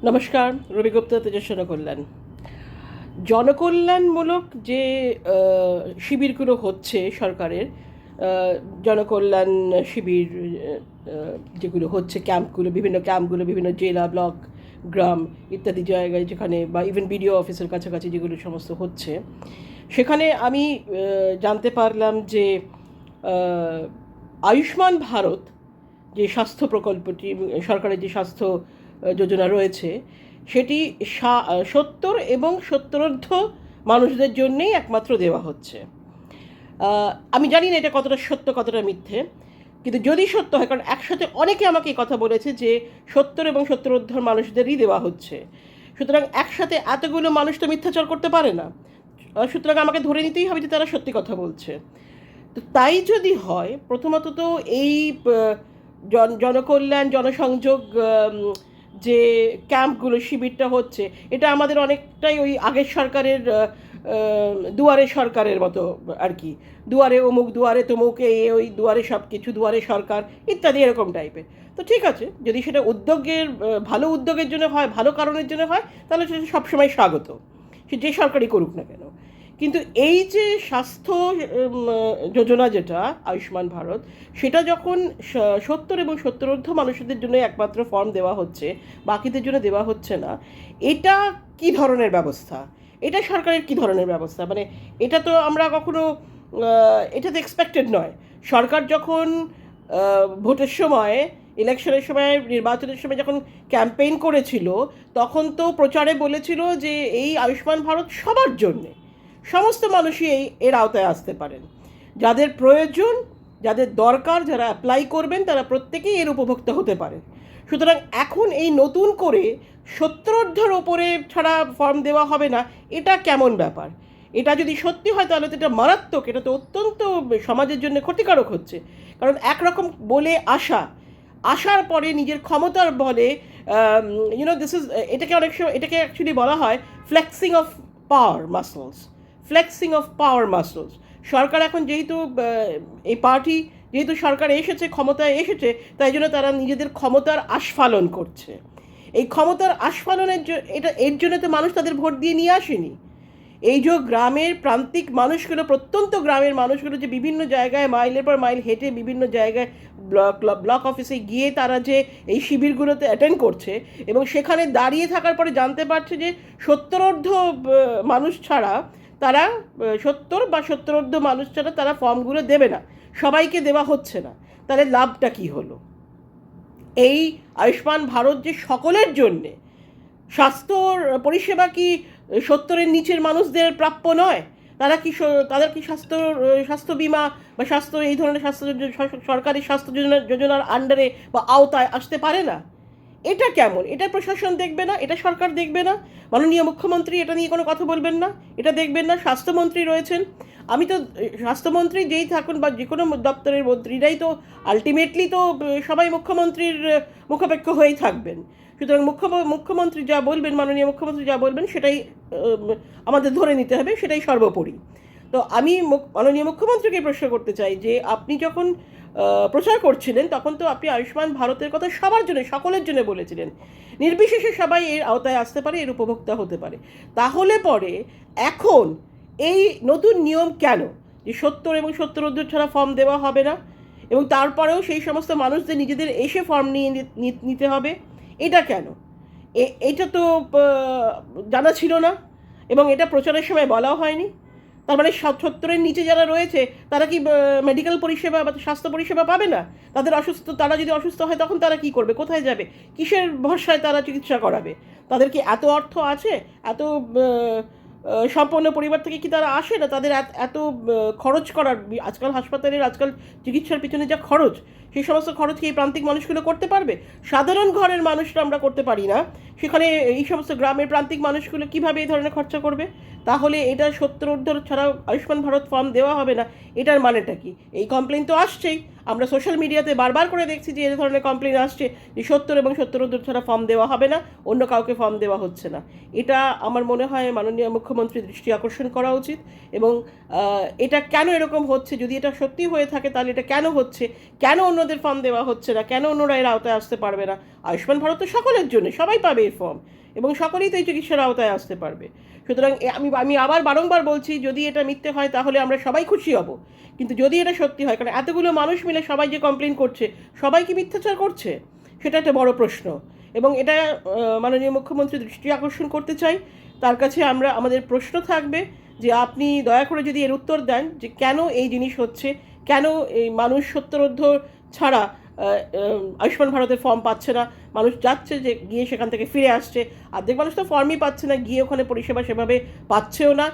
নমস্কার। রবি গুপ্তা, তেজস্বনা কল্যাণ। জনকল্যাণমূলক যে শিবিরগুলো হচ্ছে সরকারের, জনকল্যাণ শিবির যেগুলো হচ্ছে, ক্যাম্পগুলো, বিভিন্ন ক্যাম্পগুলো বিভিন্ন জেলা, ব্লক, গ্রাম ইত্যাদি জায়গায়, যেখানে বা ইভেন বিডিও অফিসের কাছাকাছি যেগুলো সমস্ত হচ্ছে, সেখানে আমি জানতে পারলাম যে আয়ুষ্মান ভারত যে স্বাস্থ্য প্রকল্পটি, সরকারের যে স্বাস্থ্য যোজনা রয়েছে, সেটি 70 এবং 70ঊর্ধ্ব মানুষদের জন্যেই একমাত্র দেওয়া হচ্ছে। আমি জানি না এটা কতটা সত্য কতটা মিথ্যে, কিন্তু যদি সত্য হয়, কারণ একসাথে অনেকে আমাকে এই কথা বলেছে যে 70 এবং 70ঊর্ধ্ব মানুষদেরই দেওয়া হচ্ছে, সুতরাং একসাথে এতগুলো মানুষ তো মিথ্যাচার করতে পারে না। সুতরাং আমাকে ধরে নিতেই হবে যে তারা সত্যি কথা বলছে। তো তাই যদি হয়, প্রথমত তো এই জনকল্যাণ জনসংযোগ যে ক্যাম্পগুলো, শিবিরটা হচ্ছে, এটা আমাদের অনেকটাই ওই আগের সরকারের দুয়ারে সরকারের মতো আর কি। দুয়ারে অমুক, দুয়ারে তমুক, ওই দুয়ারে সব কিছু, দুয়ারে সরকার ইত্যাদি এরকম টাইপের। তো ঠিক আছে, যদি সেটা উদ্যোগের ভালো উদ্যোগের জন্য হয়, ভালো কারণের জন্য হয়, তাহলে সেটা সবসময় স্বাগত, সে যে সরকারই করুক না কেন। কিন্তু এই যে স্বাস্থ্য যোজনা যেটা আয়ুষ্মান ভারত, সেটা যখন 70 এবং 70ঊর্ধ্ব মানুষদের জন্য একমাত্র ফর্ম দেওয়া হচ্ছে, বাকিদের জন্য দেওয়া হচ্ছে না, এটা কি ধরনের ব্যবস্থা? এটা সরকারের কি ধরনের ব্যবস্থা? মানে এটা তো আমরা কখনো, এটা তো এক্সপেক্টেড নয়। সরকার যখন ভোটের সময়, ইলেকশনের সময়, নির্বাচনের সময় যখন ক্যাম্পেইন করেছিল, তখন তো প্রচারে বলেছিল যে এই আয়ুষ্মান ভারত সবার জন্যে, সমস্ত মানুষই এর আওতায় আসতে পারেন, যাদের প্রয়োজন, যাদের দরকার, যারা অ্যাপ্লাই করবেন তারা প্রত্যেকেই এর উপভোক্তা হতে পারেন। সুতরাং এখন এই নতুন করে 70ঊর্ধ্বর ওপরে ছাড়া ফর্ম দেওয়া হবে না, এটা কেমন ব্যাপার? এটা যদি সত্যি হয় তাহলে তো এটা মারাত্মক, এটা তো অত্যন্ত সমাজের জন্য ক্ষতিকারক হচ্ছে। কারণ একরকম বলে আসার পরে নিজের ক্ষমতার বলে, দিস ইজ, এটাকে অনেক সময় এটাকে অ্যাকচুয়ালি বলা হয় flexing of power muscles. Flexing of power muscles. সরকার এখন যেহেতু, এই পার্টি যেহেতু সরকার এসেছে, ক্ষমতায় এসেছে, তাই জন্য তারা নিজেদের ক্ষমতার আস্ফালন করছে। এই ক্ষমতার আস্ফালনের এর জন্য তো মানুষ তাদের ভোট দিয়ে নিয়ে আসেনি। এই যে গ্রামের প্রান্তিক মানুষগুলো, প্রত্যন্ত গ্রামের মানুষগুলো যে বিভিন্ন জায়গায় মাইলের পর মাইল হেঁটে বিভিন্ন জায়গায় ব্লক অফিসে গিয়ে তারা যে এই শিবিরগুলোতে অ্যাটেন্ড করছে, এবং সেখানে দাঁড়িয়ে থাকার পরে জানতে পারছে যে 70ঊর্ধ্ব মানুষ ছাড়া তারা, 70 বা 70ঊর্ধ্ব মানুষ ছাড়া তারা ফর্মগুলো দেবে না, সবাইকে দেওয়া হচ্ছে না, তাহলে লাভটা কী হলো? এই আয়ুষ্মান ভারত যে সকলের জন্যে, স্বাস্থ্যর পরিষেবা কি 70-এর নিচের মানুষদের প্রাপ্য নয়? তাদের কি স্বাস্থ্য বিমা বা স্বাস্থ্য, এই ধরনের স্বাস্থ্য সরকারি স্বাস্থ্য যোজনার আন্ডারে বা আওতায় আসতে পারে না? এটা কেমন? এটা প্রশাসন দেখবে না? এটা সরকার দেখবে না? মাননীয় মুখ্যমন্ত্রী এটা নিয়ে কোনো কথা বলবেন না? এটা দেখবেন না? স্বাস্থ্যমন্ত্রী রয়েছেন। আমি তো, স্বাস্থ্যমন্ত্রী যেই থাকুন বা যে কোনো দপ্তরের মন্ত্রীরাই তো আলটিমেটলি তো সবাই মুখ্যমন্ত্রীর মুখাপেক্ষ হয়েই থাকবেন। সুতরাং মুখ্যমন্ত্রী যা বলবেন, মাননীয় মুখ্যমন্ত্রী যা বলবেন, সেটাই আমাদের ধরে নিতে হবে, সেটাই সর্বোপরি। তো আমি মাননীয় মুখ্যমন্ত্রীকে প্রশ্ন করতে চাই যে আপনি যখন প্রচার করছিলেন, তখন তো আপনি আয়ুষ্মান ভারতের কথা সবার জন্য, সকলের জন্য বলেছিলেন, নির্বিশেষে সবাই এর আওতায় আসতে পারে, এর উপভোক্তা হতে পারে। তাহলে পরে এখন এই নতুন নিয়ম কেন যে 70 এবং 70 ছাড়া ফর্ম দেওয়া হবে না, এবং তারপরেও সেই সমস্ত মানুষদের নিজেদের এসে ফর্ম নিয়ে নিতে হবে? এটা কেন? এটা তো জানা ছিল না, এবং এটা প্রচারের সময় বলাও হয়নি। তার মানে 70-এর নিচে যারা রয়েছে তারা কি মেডিকেল পরিষেবা বা স্বাস্থ্য পরিষেবা পাবে না? তারা যদি অসুস্থ হয় তখন তারা কি করবে? কোথায় যাবে? কিসের ভরসায় তারা চিকিৎসা করাবে? তাদের কি এত অর্থ আছে? এত সম্পন্ন পরিবার থেকে কি তারা আসে না? তাদের এত খরচ করার, আজকাল চিকিৎসার পিছনে যা খরচ, সেই সমস্ত খরচ কি এই প্রান্তিক মানুষগুলো করতে পারবে? সাধারণ ঘরের মানুষরা আমরা করতে পারি না, সেখানে এই সমস্ত গ্রামের প্রান্তিক মানুষগুলো কীভাবে এই ধরনের খরচা করবে? তাহলে এটা 70 ছাড়াও আয়ুষ্মান ভারত ফর্ম দেওয়া হবে না, এটার মানেটা কি? এই কমপ্লেন তো আসছেই, আমরা সোশ্যাল মিডিয়াতে বারবার করে দেখছি যে এই ধরনের কমপ্লেন আসছে যে 70 এবং 70 ছাড়া ফর্ম দেওয়া হবে না, অন্য কাউকে ফর্ম দেওয়া হচ্ছে না। এটা আমার মনে হয় মাননীয় মুখ্যমন্ত্রীর দৃষ্টি আকর্ষণ করা উচিত। এবং এটা কেন এরকম হচ্ছে? যদি এটা সত্যি হয়ে থাকে তাহলে এটা কেন হচ্ছে? কেন অন্য ওনাদের ফর্ম দেওয়া হচ্ছে না, কেন ওনারা এর আওতায় আসতে পারবে না? আয়ুষ্মান ভারত তো সকলের জন্য, সবাই পাবে এই ফর্ম, এবং সকলেই তো এই চিকিৎসার আওতায় আসতে পারবে। সুতরাং আমি আমি আবার বারংবার বলছি, যদি এটা মিথ্যে হয় তাহলে আমরা সবাই খুশি হব, কিন্তু যদি এটা সত্যি হয়, কারণ এতগুলো মানুষ মিলে সবাই যে কমপ্লেন করছে, সবাই কি মিথ্যাচার করছে? সেটা একটা বড় প্রশ্ন, এবং এটা মাননীয় মুখ্যমন্ত্রী দৃষ্টি আকর্ষণ করতে চাই। তার কাছে আমাদের প্রশ্ন থাকবে যে আপনি দয়া করে যদি এর উত্তর দেন যে কেন এই জিনিস হচ্ছে, কেন এই মানুষ সত্তরোর্ধ্ব ছাড়া আয়ুষ্মান ভারতের ফর্ম পাচ্ছে না, মানুষ যাচ্ছে যে গিয়ে সেখান থেকে ফিরে আসছে, অর্ধেক মানুষ তো ফর্মই পাচ্ছে না, গিয়ে ওখানে পরিষেবা সেভাবে পাচ্ছেও না,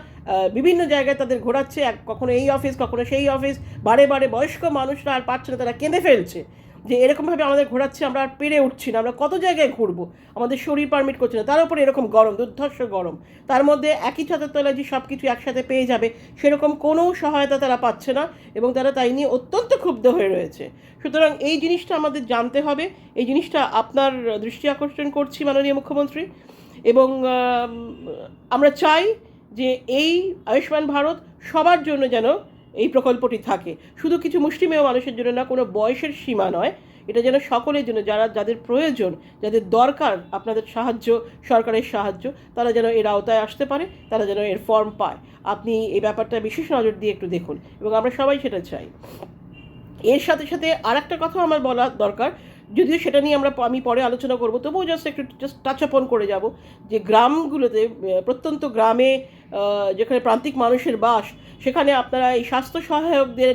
বিভিন্ন জায়গায় তাদের ঘোরাচ্ছে, কখনো এই অফিস কখনো সেই অফিস, বারে বারে বয়স্ক মানুষরা আর পাচ্ছে না, তারা কেঁদে ফেলছে যে এরকমভাবে আমাদের ঘোরাচ্ছে, আমরা আর পেরে উঠছি না, আমরা কত জায়গায় ঘুরবো, আমাদের শরীর পারমিট করছে না, তার উপরে এরকম গরম, দুর্ধর্ষ গরম, তার মধ্যে একই ছাদের তলায় যে সব কিছু একসাথে পেয়ে যাবে সেরকম কোনো সহায়তা তারা পাচ্ছে না, এবং তারা তাই নিয়ে অত্যন্ত ক্ষুব্ধ হয়ে রয়েছে। সুতরাং এই জিনিসটা আমাদের জানতে হবে, এই জিনিসটা আপনার দৃষ্টি আকর্ষণ করছি মাননীয় মুখ্যমন্ত্রী, এবং আমরা চাই যে এই আয়ুষ্মান ভারত সবার জন্য যেন এই প্রকল্পটি থাকে, শুধু কিছু মুষ্টিমেয় মানুষের জন্য না, কোনো বয়সের সীমা নয়, এটা যেন সকলের জন্য, যাদের প্রয়োজন, যাদের দরকার আপনাদের সাহায্য, সরকারের সাহায্য, তারা যেন এর আওতায় আসতে পারে, তারা যেন এর ফর্ম পায়। আপনি এই ব্যাপারটা বিশেষ নজর দিয়ে একটু দেখুন, এবং আমরা সবাই সেটা চাই। এর সাথে সাথে আর একটা কথা আমার বলা দরকার, যদিও সেটা নিয়ে আমি পরে আলোচনা করব, তবুও একটু টাচ আপন করে যাব যে গ্রামগুলোতে, প্রত্যন্ত গ্রামে যেখানে প্রান্তিক মানুষের বাস, সেখানে আপনারা এই স্বাস্থ্য সহায়কদের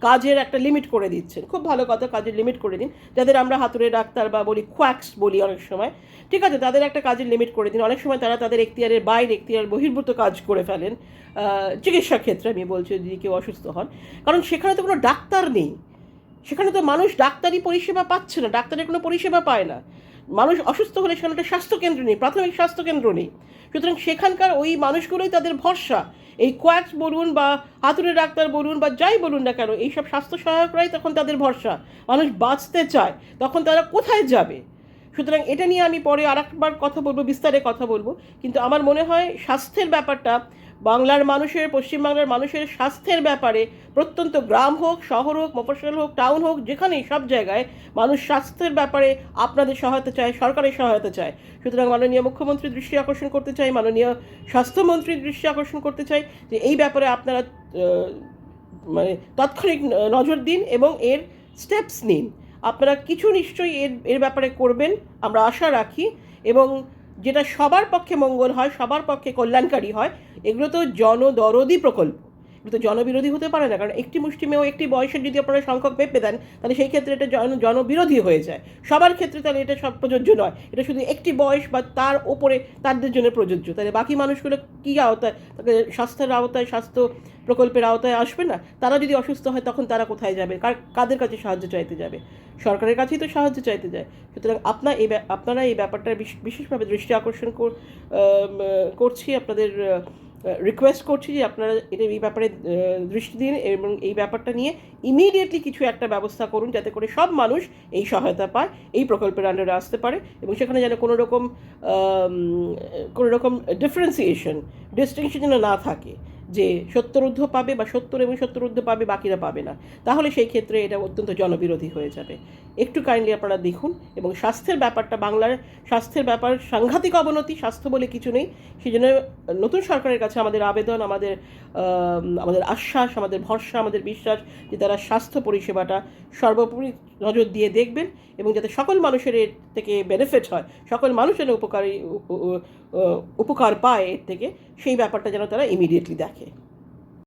কাজের একটা লিমিট করে দিচ্ছেন। খুব ভালো কথা, কাজের লিমিট করে দিন, যাদের আমরা হাতুড়ে ডাক্তার বা বলি কোয়াক্স বলি অনেক সময়, ঠিক আছে, তাদের একটা কাজের লিমিট করে দিন। অনেক সময় তারা তাদের এখতিয়ারের বাইরে, এখতিয়ার বহির্ভূত কাজ করে ফেলেন চিকিৎসা ক্ষেত্রে, আমি বলছি যদি কেউ অসুস্থ হন, কারণ সেখানে তো কোনো ডাক্তার নেই, সেখানে তো মানুষ ডাক্তারি পরিষেবা পাচ্ছে না, ডাক্তারের কোনো পরিষেবা পায় না। মানুষ অসুস্থ হলে সেখানে একটা স্বাস্থ্যকেন্দ্র নেই, প্রাথমিক স্বাস্থ্যকেন্দ্র নেই। সুতরাং সেখানকার ওই মানুষগুলোই তাদের ভরসা, এই কোয়াক্স বলুন বা হাতুড়ে ডাক্তার বলুন বা যাই বলুন না কেন, এইসব স্বাস্থ্য সহায়করাই তখন তাদের ভরসা। মানুষ বাঁচতে চায়, তখন তারা কোথায় যাবে? সুতরাং এটা নিয়ে আমি পরে আরেকবার কথা বলবো, বিস্তারে কথা বলবো, কিন্তু আমার মনে হয় স্বাস্থ্যের ব্যাপারটা বাংলার মানুষের, পশ্চিমবাংলার মানুষের স্বাস্থ্যের ব্যাপারে, প্রত্যন্ত গ্রাম হোক, শহর হোক, মফস্বল হোক, টাউন হোক, যেখানেই, সব জায়গায় মানুষ স্বাস্থ্যের ব্যাপারে আপনাদের সহায়তা চায়, সরকারের সহায়তা চায়। সুতরাং মাননীয় মুখ্যমন্ত্রীর দৃষ্টি আকর্ষণ করতে চাই, মাননীয় স্বাস্থ্যমন্ত্রীর দৃষ্টি আকর্ষণ করতে চাই যে এই ব্যাপারে আপনারা মানে তাৎক্ষণিক নজর দিন এবং এর স্টেপস নিন। আপনারা কিছু নিশ্চয়ই এর ব্যাপারে করবেন, আমরা আশা রাখি, এবং যেটা সবার পক্ষে মঙ্গল হয়, সবার পক্ষে কল্যাণকারী হয়। এগুলো তো জনদরদি প্রকল্প, এগুলো তো জনবিরোধী হতে পারে না, কারণ একটি মুষ্টিমেয় একটি বয়সের যদি আপনারা সংখ্যক পেঁপে দেন, তাহলে সেই ক্ষেত্রে এটা জনবিরোধী হয়ে যায় সবার ক্ষেত্রে, তাহলে এটা সব প্রযোজ্য নয়, এটা শুধু একটি বয়স বা তার ওপরে তাদের জন্য প্রযোজ্য। তাহলে বাকি মানুষগুলো কী আওতায়, তাকে স্বাস্থ্যের আওতায়, স্বাস্থ্য প্রকল্পের আওতায় আসবে না? তারা যদি অসুস্থ হয় তখন তারা কোথায় যাবে, কাদের কাছে সাহায্য চাইতে যাবে? সরকারের কাছেই তো সাহায্য চাইতে যায়। সুতরাং আপনারা এই ব্যাপারটা বিশেষভাবে দৃষ্টি আকর্ষণ করছি, আপনাদের রিকোয়েস্ট করছি যে আপনারা এই ব্যাপারে দৃষ্টি দিন, এবং এই ব্যাপারটা নিয়ে ইমিডিয়েটলি কিছু একটা ব্যবস্থা করুন, যাতে করে সব মানুষ এই সহায়তা পায়, এই প্রকল্পের আন্ডারে আসতে পারে, এবং সেখানে যেন কোনো রকম ডিস্টিংশন যেন না থাকে, যে 70 ঊর্ধ্ব পাবে বা 70 এবং 70 ঊর্ধ্ব পাবে, বাকিরা পাবে না, তাহলে সেই ক্ষেত্রে এটা অত্যন্ত জনবিরোধী হয়ে যাবে। একটু কাইন্ডলি আপনারা দেখুন, এবং স্বাস্থ্যের ব্যাপারটা, বাংলার স্বাস্থ্যের ব্যাপার সাংঘাতিক অবনতি, স্বাস্থ্য বলে কিছু নেই। সেই জন্য নতুন সরকারের কাছে আমাদের আবেদন, আমাদের আশ্বাস, আমাদের ভরসা, আমাদের বিশ্বাস যে তারা স্বাস্থ্য পরিষেবাটা সর্বোপরি নজর দিয়ে দেখবেন, এবং যাতে সকল মানুষের এর থেকে বেনিফিট হয়, সকল মানুষ যেন উপকার পায় এর থেকে, সেই ব্যাপারটা যেন তারা ইমিডিয়েটলি দেখে।